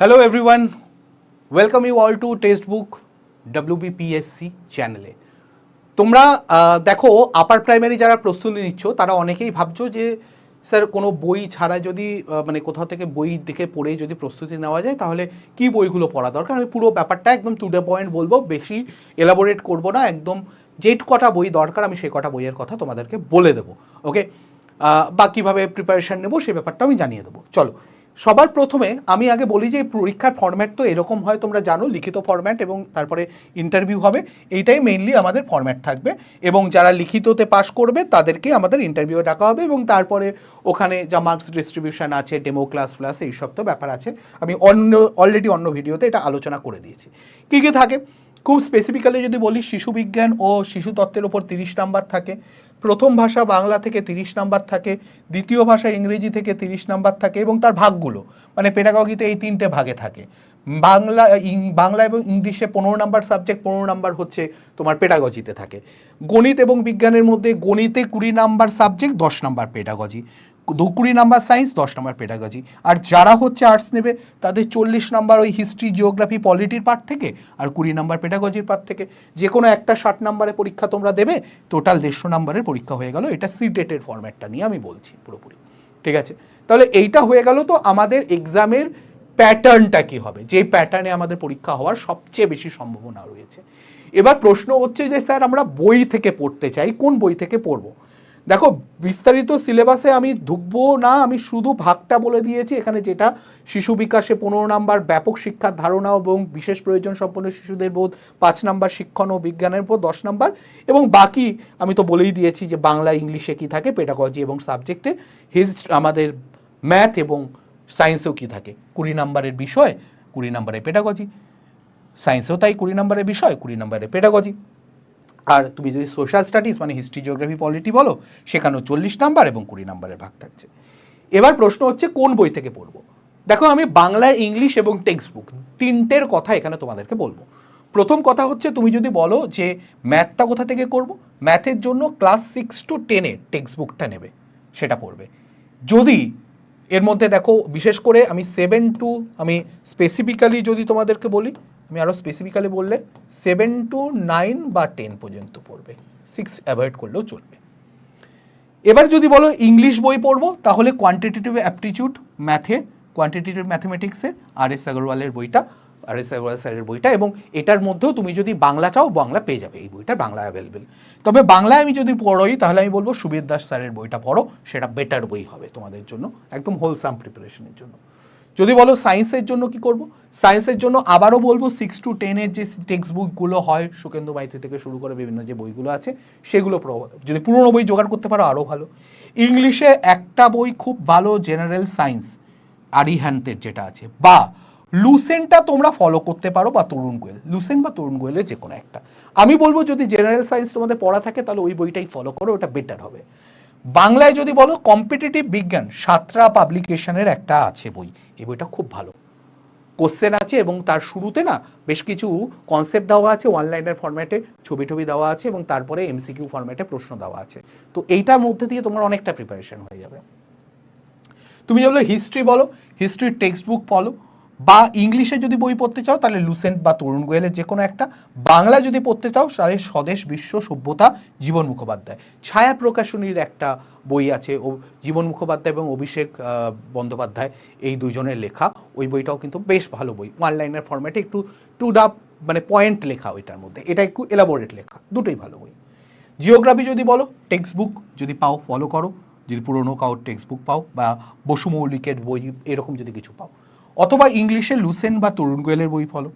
Hello everyone, welcome you all to Textbook WBPSC চ্যানেলে। তোমরা দেখো আপার প্রাইমারি যারা প্রস্তুতি নিচ্ছ তারা অনেকেই ভাবছো যে স্যার কোনো বই ছাড়া যদি মানে কোথাও থেকে বই দেখে পড়ে যদি প্রস্তুতি নেওয়া যায় তাহলে কি বইগুলো পড়া দরকার। আমি পুরো ব্যাপারটা একদম টু দ্য পয়েন্ট বলবো, বেশি এলাবোরেট করবো না, একদম যেট কটা বই দরকার আমি সেই কটা বইয়ের কথা তোমাদেরকে বলে দেবো। ওকে, বা কীভাবে প্রিপারেশান নেবো সেই ব্যাপারটা আমি জানিয়ে দেবো। চলো, সবার প্রথমে আমি আগে বলি যে পরীক্ষার ফরম্যাট তো এরকম হয়, তোমরা জানো, লিখিত ফরম্যাট এবং তারপরে ইন্টারভিউ হবে, এইটাই মেইনলি আমাদের ফরম্যাট থাকবে। এবং যারা লিখিততে পাস করবে তাদেরকে আমাদের ইন্টারভিউ ডাকা হবে এবং তারপরে ওখানে যা মার্কস ডিস্ট্রিবিউশন আছে, ডেমো ক্লাস ফ্লাস এইসব তো ব্যাপার আছে, আমি অলরেডি অন্য ভিডিওতে এটা আলোচনা করে দিয়েছি কী কী থাকে। খুব স্পেসিফিক্যালি যদি বলি, শিশু বিজ্ঞান ও শিশু তত্ত্বের ওপর 30 নাম্বার থাকে, প্রথম ভাষা বাংলা থেকে 30 নাম্বার থাকে, দ্বিতীয় ভাষা ইংরেজি থেকে 30 নাম্বার থাকে এবং তার ভাগগুলো মানে পেডাগজিতে এই তিনটে ভাগে থাকে। বাংলা এবং ইংলিশে 15 নাম্বার সাবজেক্ট, 15 নাম্বার হচ্ছে তোমার পেডাগজিতে থাকে। গণিত এবং বিজ্ঞানের মধ্যে গণিতে 20 number subject, 10 number pedagogy, 20 number science, 10 number pedagogy. আর যারা হচ্ছে আর্টস নেবে তাদের 40 নাম্বার ওই হিস্ট্রি, জিওগ্রাফি, পলিটির পার্ট থেকে আর 20 নাম্বার পেডাগজির পার্ট থেকে। যে কোনো একটা 60 নাম্বারের পরীক্ষা তোমরা দেবে, টোটাল 150 নাম্বারের পরীক্ষা হয়ে গেল। এটা সিটেটের ফরম্যাটটা নিয়ে আমি বলছি পুরোপুরি, ঠিক আছে? তাহলে এইটা হয়ে গেল। তো আমাদের এক্সামের প্যাটার্নটা কী হবে, যে প্যাটার্নে আমাদের পরীক্ষা হওয়ার সবচেয়ে বেশি সম্ভাবনা রয়েছে। এবার প্রশ্ন হচ্ছে যে স্যার আমরা বই থেকে পড়তে চাই, কোন বই থেকে পড়বো? দেখো, বিস্তারিত সিলেবাসে আমি ঢুকবো না, আমি শুধু ভাগটা বলে দিয়েছি। এখানে যেটা শিশু বিকাশে 15 নাম্বার, ব্যাপক শিক্ষার ধারণা এবং বিশেষ প্রয়োজন সম্পন্ন শিশুদের বোধ 5 নাম্বার, শিক্ষণ ও বিজ্ঞানের উপর 10 নাম্বার, এবং বাকি আমি তো বলেই দিয়েছি যে বাংলা ইংলিশে কী থাকে, পেডাগজি এবং সাবজেক্টে আমাদের ম্যাথ এবং সায়েন্সেও কী থাকে, 20 নাম্বারের বিষয়, 20 নাম্বারের পেডাগজি, সায়েন্সেও তাই 20 নাম্বারের বিষয়, 20 নাম্বারের পেডাগজি। আর তুমি যদি সোশ্যাল স্টাডিজ মানে হিস্ট্রি, জিওগ্রাফি, পলিটি বলো, সেখানেও 40 নাম্বার এবং 20 নাম্বারের ভাগ থাকছে। এবার প্রশ্ন হচ্ছে কোন বই থেকে পড়বো। দেখো, আমি বাংলা, ইংলিশ এবং টেক্সট বুক তিনটের কথা এখানে তোমাদেরকে বলবো। প্রথম কথা হচ্ছে, তুমি যদি বলো যে ম্যাথটা কোথা থেকে করব, ম্যাথের জন্য ক্লাস 6 to 10 টেক্সট বুকটা নেবে, সেটা পড়বে। যদি এর মধ্যে দেখো, বিশেষ করে আমি 7 to, আমি স্পেসিফিক্যালি যদি তোমাদেরকে বলি, আমি আরও স্পেসিফিক্যালি বললে 7 to 9 বা 10 পর্যন্ত পড়বে, 6 অ্যাভয়েড করলেও চলবে। এবার যদি বলো ইংলিশ বই পড়বো, তাহলে কোয়ান্টিটেটিভ অ্যাপটিটিউড ম্যাথে, কোয়ান্টিটেটিভ ম্যাথমেটিক্সের RS আগরওয়ালের বইটা, RS আগরওয়াল স্যারের বইটা, এবং এটার মধ্যেও তুমি যদি বাংলা চাও বাংলা পেয়ে যাবে, এই বইটা বাংলা অ্যাভেলেবেল। তবে বাংলায় আমি যদি পড়োই তাহলে আমি বলবো সুবীর দাস স্যারের বইটা পড়ো, সেটা বেটার বই হবে তোমাদের জন্য, একদম হোলসাম প্রিপারেশনের জন্য। যদি বলো সায়েন্সের জন্য কি করব, সায়েন্সের জন্য আবারও বলবো 6 to 10 যে টেক্সট বুকগুলো হয়, সুকেন্দু মাইতি থেকে শুরু করে বিভিন্ন যে বইগুলো আছে সেগুলো যদি পুরনো বই জোগাড় করতে পারো আরও ভালো। ইংলিশে একটা বই খুব ভালো, জেনারেল সায়েন্স, আরিহ্যান্তের যেটা আছে, বা লুসেন্টটা তোমরা ফলো করতে পারো, বা তরুণ গোয়েল, লুসেন্ট বা তরুণ গোয়েলের যে কোনো একটা। আমি বলবো যদি জেনারেল সায়েন্স তোমাদের পড়া থাকে তাহলে ওই বইটাই ফলো করো, ওটা বেটার হবে। বাংলায় যদি বলো কম্পিটিটিভ বিজ্ঞান, সাতরা পাবলিকেশনের একটা আছে বই, এই বইটা খুব ভালো, কোশ্চেন আছে এবং তার শুরুতে না বেশ কিছু কনসেপ্ট দেওয়া আছে, ওয়ান লাইনের ফরম্যাটে ছবি টবি দেওয়া আছে এবং তারপরে MCQ ফরম্যাটে প্রশ্ন দেওয়া আছে। তো এইটার মধ্যে দিয়ে তোমার অনেকটা প্রিপারেশন হয়ে যাবে। তুমি যদি হিস্ট্রি বলো, হিস্ট্রির টেক্সট বুক বলো, বা ইংলিশে যদি বই পড়তে চাও তাহলে লুসেন্ট বা তরুণ গোয়েলের যে কোনো একটা, বাংলা যদি পড়তে চাও তাহলে স্বদেশ, বিশ্ব সভ্যতা, জীবন মুখোপাধ্যায়। ছায়া প্রকাশনীর একটা বই আছে, ও জীবন মুখোপাধ্যায় এবং অভিষেক বন্দ্যোপাধ্যায় এই দুজনের লেখা, ওই বইটাও কিন্তু বেশ ভালো বই, ওয়ান লাইনের ফরম্যাটে, একটু টু দা মানে পয়েন্ট লেখা ওইটার মধ্যে, এটা একটু এলাবোরেট লেখা, দুটোই ভালো বই। জিওগ্রাফি যদি বলো, টেক্সট বুক যদি পাও ফলো করো, যদি পুরোনো কারোর টেক্সট বুক পাও বা বসু মৌলিকের বই এরকম যদি কিছু পাও, অথবা ইংলিশে লুসেন বা তরুণ গোয়েলের বই ফলো।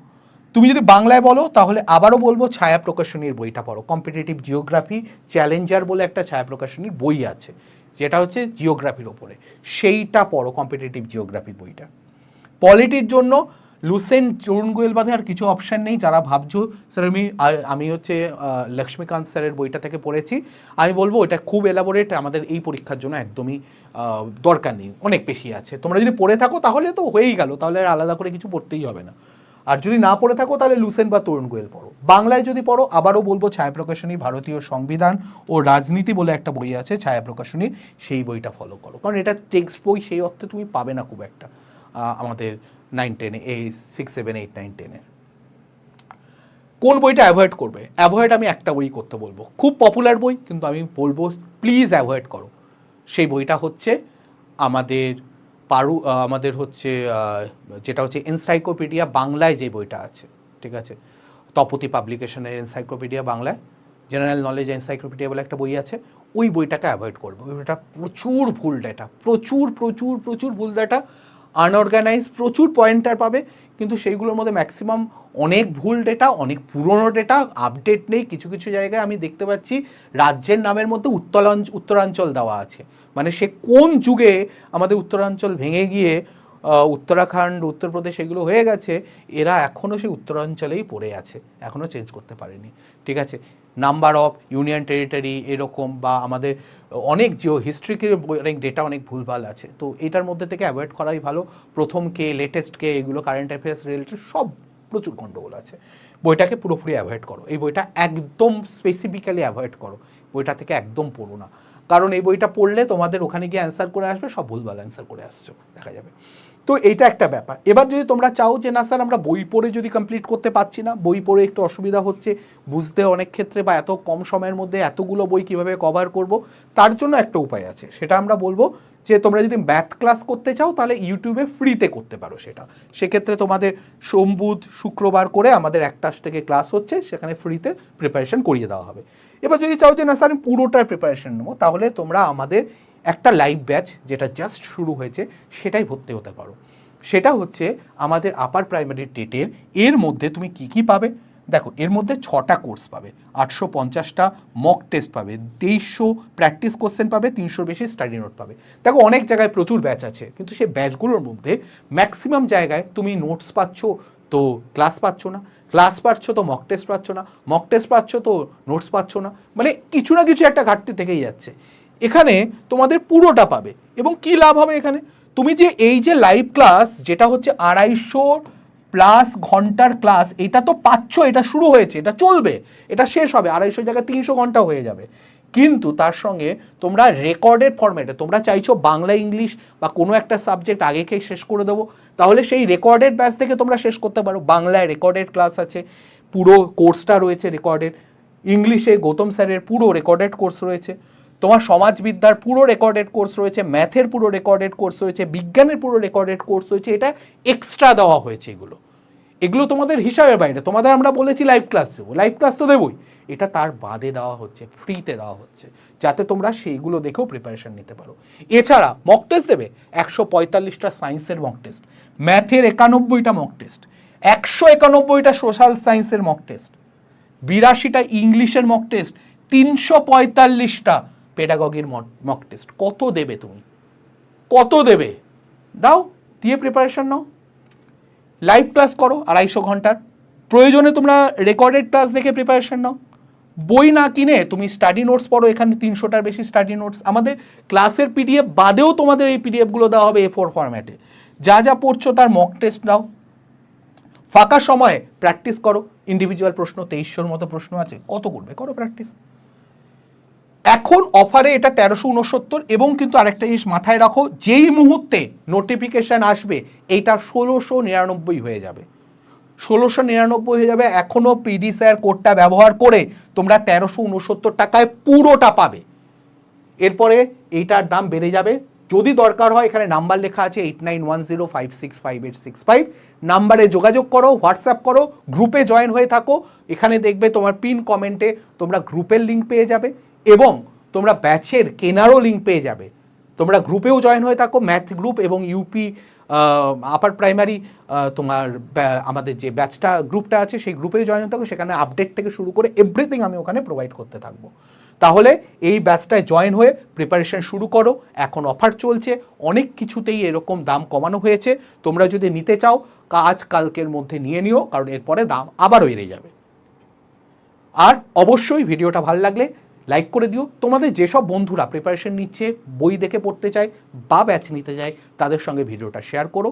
তুমি যদি বাংলায় বলো তাহলে আবারও বলবো ছায়া প্রকাশনীর বইটা পড়ো, কম্পিটিটিভ জিওগ্রাফি চ্যালেঞ্জার বলে একটা ছায়া প্রকাশনীর বই আছে যেটা হচ্ছে জিওগ্রাফির ওপরে, সেইটা পড়ো, কম্পিটিটিভ জিওগ্রাফি বইটা। পলিটির জন্য লুসেন্ট, তরুণ গোয়েল বাদে আর কিছু অপশান নেই। যারা ভাবছো স্যার আমি হচ্ছে লক্ষ্মীকান্ত স্যারের বইটা থেকে পড়েছি, আমি বলবো ওটা খুব এলাবোরেট, আমাদের এই পরীক্ষার জন্য একদমই দরকার নেই, অনেক বেশি আছে। তোমরা যদি পড়ে থাকো তাহলে তো হয়েই গেল, তাহলে আলাদা করে কিছু পড়তেই হবে না। আর যদি না পড়ে থাকো তাহলে লুসেন্ট বা তরুণ গোয়েল পড়ো। বাংলায় যদি পড়ো আবারও বলবো ছায়া প্রকাশনী ভারতীয় সংবিধান ও রাজনীতি বলে একটা বই আছে ছায়া প্রকাশনীর, সেই বইটা ফলো করো, কারণ এটা টেক্সট বই সেই অর্থে তুমি পাবে না খুব একটা আমাদের 9-10 এই 6-7-8-9-10-এর। কোন বইটা অ্যাভয়েড করবে? অ্যাভয়েড আমি একটা বই করতে বলবো, খুব পপুলার বই, কিন্তু আমি বলবো প্লিজ অ্যাভয়েড করো। সেই বইটা হচ্ছে আমাদের আমাদের হচ্ছে যেটা হচ্ছে এনসাইক্লোপিডিয়া বাংলায় যে বইটা আছে, ঠিক আছে, তপতি পাবলিকেশনের এনসাইক্লোপিডিয়া বাংলায়, জেনারেল নলেজ এনসাইক্লোপিডিয়া বলে একটা বই আছে, ওই বইটাকে অ্যাভয়েড করবো। ওই বইটা প্রচুর ভুল ডেটা, প্রচুর প্রচুর প্রচুর ভুল ডেটা, আনঅর্গানাইজ, প্রচুর পয়েন্টার পাবে, কিন্তু সেইগুলোর মধ্যে ম্যাক্সিমাম অনেক ভুল ডেটা, অনেক পুরনো ডেটা, আপডেট নেই। কিছু কিছু জায়গায় আমি দেখতে পাচ্ছি রাজ্যের নামের মধ্যে উত্তরাঞ্চল দেওয়া আছে, মানে সে কোন যুগে আমাদের উত্তরাঞ্চল ভেঙে গিয়ে উত্তরাখণ্ড, উত্তরপ্রদেশ এগুলো হয়ে গেছে, এরা এখনও সেই উত্তরাঞ্চলেই পড়ে আছে, এখনও চেঞ্জ করতে পারেনি, ঠিক আছে। নাম্বার অফ ইউনিয়ন টেরিটরি এরকম, বা আমাদের অনেক জিও হিস্ট্রিকে অনেক ডেটা অনেক ভুলভাল আছে, তো এটার মধ্যে থেকে অ্যাভয়েড করাই ভালো। প্রথম কে, লেটেস্ট কে, এগুলো কারেন্ট অ্যাফেয়ার্স রিলেটেড সব প্রচুর গণ্ডগোল আছে। বইটাকে পুরোপুরি অ্যাভয়েড করো, এই বইটা একদম স্পেসিফিক্যালি অ্যাভয়েড করো, বইটা থেকে একদম পড়ো না, কারণ এই বইটা পড়লে তোমাদের ওখানে গিয়ে অ্যান্সার করে আসবে, সব ভুলভাল অ্যান্সার করে আসছো, দেখা যাবে। তো এইটা একটা ব্যাপার। এবার যদি তোমরা চাও যে না স্যার আমরা বই পড়ে যদি কমপ্লিট করতে পারছি না, বই পড়ে একটু অসুবিধা হচ্ছে বুঝতে অনেক ক্ষেত্রে, বা এত কম সময়ের মধ্যে এতগুলো বই কিভাবে কভার করব, তার জন্য একটা উপায় আছে, সেটা আমরা বলবো যে তোমরা যদি ম্যাথ ক্লাস করতে চাও তাহলে ইউটিউবে ফ্রিতে করতে পারো সেটা। সেক্ষেত্রে তোমাদের সোম, বুধ, শুক্রবার করে আমাদের 1টা থেকে ক্লাস হচ্ছে, সেখানে ফ্রিতে প্রিপারেশন করিয়ে দেওয়া হবে। এবার যদি চাও যে না স্যার আমি পুরোটার প্রিপারেশন নেবো, তাহলে তোমরা আমাদের একটা লাইভ ব্যাচ যেটা জাস্ট শুরু হয়েছে সেটাই ভর্তি হতে পারো। সেটা হচ্ছে আমাদের আপার প্রাইমারি টেটের, এর মধ্যে তুমি কি কি পাবে দেখো, এর মধ্যে 6টা কোর্স পাবে, 850টা মক টেস্ট পাবে, 2300 প্র্যাকটিস কোশ্চেন পাবে, 300 বেশি স্টাডি নোট পাবে। দেখো অনেক জায়গায় প্রচুর ব্যাচ আছে, কিন্তু সেই ব্যাচগুলোর মধ্যে ম্যাক্সিমাম জায়গায় তুমি নোটস পাচ্ছ তো ক্লাস পাচ্ছ না, ক্লাস পাচ্ছ তো মক টেস্ট পাচ্ছ না, মক টেস্ট পাচ্ছ তো নোটস পাচ্ছ না, মানে কিছু না কিছু একটা ঘাটতি থেকেই যাচ্ছে। এখানে তোমাদের পুরোটা পাবে, এবং কি লাভ হবে এখানে, তুমি যে এই যে লাইভ ক্লাস যেটা হচ্ছে 250+ ঘন্টার ক্লাস, এটা তো পাচ্ছ, এটা শুরু হয়েছে, এটা চলবে, এটা শেষ হবে, 250 জায়গায় 300 ঘন্টা হয়ে যাবে। কিন্তু তার সঙ্গে তোমরা রেকর্ডেড ফরম্যাটে, তোমরা চাইছো বাংলা, ইংলিশ বা কোনো একটা সাবজেক্ট আগেকেই শেষ করে দেবো, তাহলে সেই রেকর্ডেড ব্যাচ থেকে তোমরা শেষ করতে পারো। বাংলায় রেকর্ডেড ক্লাস আছে, পুরো কোর্সটা রয়েছে রেকর্ডেড, ইংলিশে গৌতম স্যারের পুরো রেকর্ডেড কোর্স রয়েছে, তোমার সমাজবিদ্যার পুরো রেকর্ডেড কোর্স রয়েছে, ম্যাথের পুরো রেকর্ডেড কোর্স রয়েছে, বিজ্ঞানের পুরো রেকর্ডেড কোর্স রয়েছে, এটা এক্সট্রা দেওয়া হয়েছে। এগুলো তোমাদের হিসাবের বাইরে, তোমাদের আমরা বলেছি লাইভ ক্লাস দেবো, লাইভ ক্লাস তো দেবই, এটা তার বাদে দেওয়া হচ্ছে, ফ্রিতে দেওয়া হচ্ছে, যাতে তোমরা সেইগুলো দেখেও প্রিপারেশন নিতে পারো। এছাড়া মক টেস্ট দেবে, 145টা সায়েন্সের মক টেস্ট, ম্যাথের 91টা মক টেস্ট, 191টা সোশ্যাল সায়েন্সের মক টেস্ট, 82টা ইংলিশের মক টেস্ট, 345টা পেডাগগির মক টেস্ট। কত দেবে তুমি, কত দেবে? দাও, দিয়ে প্রিপারেশন নাও, লাইভ ক্লাস করো 250 ঘন্টার, প্রয়োজনে তোমরা রেকর্ডেড ক্লাস দেখে প্রিপারেশন নাও, বই না কিনে তুমি স্টাডি নোটস পড়ো, এখানে 300টার বেশি স্টাডি নোটস, আমাদের ক্লাসের পিডিএফ বাদেও তোমাদের এই পিডিএফগুলো দেওয়া হবে A4 ফরম্যাটে, যা যা পড়ছো তার মক টেস্ট দাও, ফাঁকা সময়ে প্র্যাকটিস করো, ইন্ডিভিজুয়াল প্রশ্ন 2300 মতো প্রশ্ন আছে, কত করবে, করো প্র্যাকটিস। এখন অফারে এটা 1369, এবং কিন্তু আরেকটা জিনিস মাথায় রাখো, যেই মুহূর্তে নোটিফিকেশান আসবে এইটা 1699 হয়ে যাবে, 1699 হয়ে যাবে। এখনও পিডি স্যার কোডটা ব্যবহার করে তোমরা 1369 টাকায় পুরোটা পাবে, এরপরে এইটার দাম বেড়ে যাবে। যদি দরকার হয় এখানে নাম্বার লেখা আছে 8910565865, নাম্বারে যোগাযোগ করো, হোয়াটসঅ্যাপ করো, গ্রুপে জয়েন হয়ে থাকো, এখানে দেখবে তোমার পিন কমেন্টে তোমরা গ্রুপের লিঙ্ক পেয়ে যাবে, এবং তোমরা ব্যাচের কেনারও লিঙ্ক পেয়ে যাবে। তোমরা গ্রুপেও জয়েন হয়ে থাকো, ম্যাথ গ্রুপ এবং ইউপি আপার প্রাইমারি তোমার আমাদের যে ব্যাচটা গ্রুপটা আছে সেই গ্রুপেও জয়েন হয়ে থাকো, সেখানে আপডেট থেকে শুরু করে এভরিথিং আমি ওখানে প্রোভাইড করতে থাকবো। তাহলে এই ব্যাচটায় জয়েন হয়ে প্রিপারেশন শুরু করো, এখন অফার চলছে, অনেক কিছুতেই এরকম দাম কমানো হয়েছে, তোমরা যদি নিতে চাও আজ কালকের মধ্যে নিয়ে নিও, কারণ এরপরে দাম আবারও বেড়ে যাবে। আর অবশ্যই ভিডিওটা ভালো লাগলে লাইক করে দিও, তোমাদের যেসব বন্ধুরা প্রিপারেশন নিচ্ছে, বই দেখে পড়তে চায় বা ব্যাচ নিতে চায়, তাদের সঙ্গে ভিডিওটা শেয়ার করো।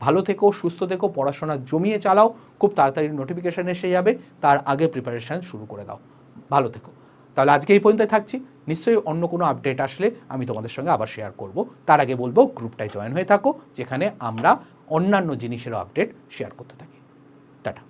ভালো থেকো, সুস্থ থেকো, পড়াশোনা জমিয়ে চালাও, খুব তাড়াতাড়ি নোটিফিকেশান এসে যাবে, তার আগে প্রিপারেশান শুরু করে দাও। ভালো থেকো। তাহলে আজকে এই পর্যন্ত থাকছি। নিশ্চয়ই অন্য কোনো আপডেট আসলে আমি তোমাদের সঙ্গে আবার শেয়ার করব। তার আগে বলবো গ্রুপটায় জয়েন হয়ে থাকো, যেখানে আমরা অন্যান্য জিনিসেরও আপডেট শেয়ার করতে থাকি। টাটা।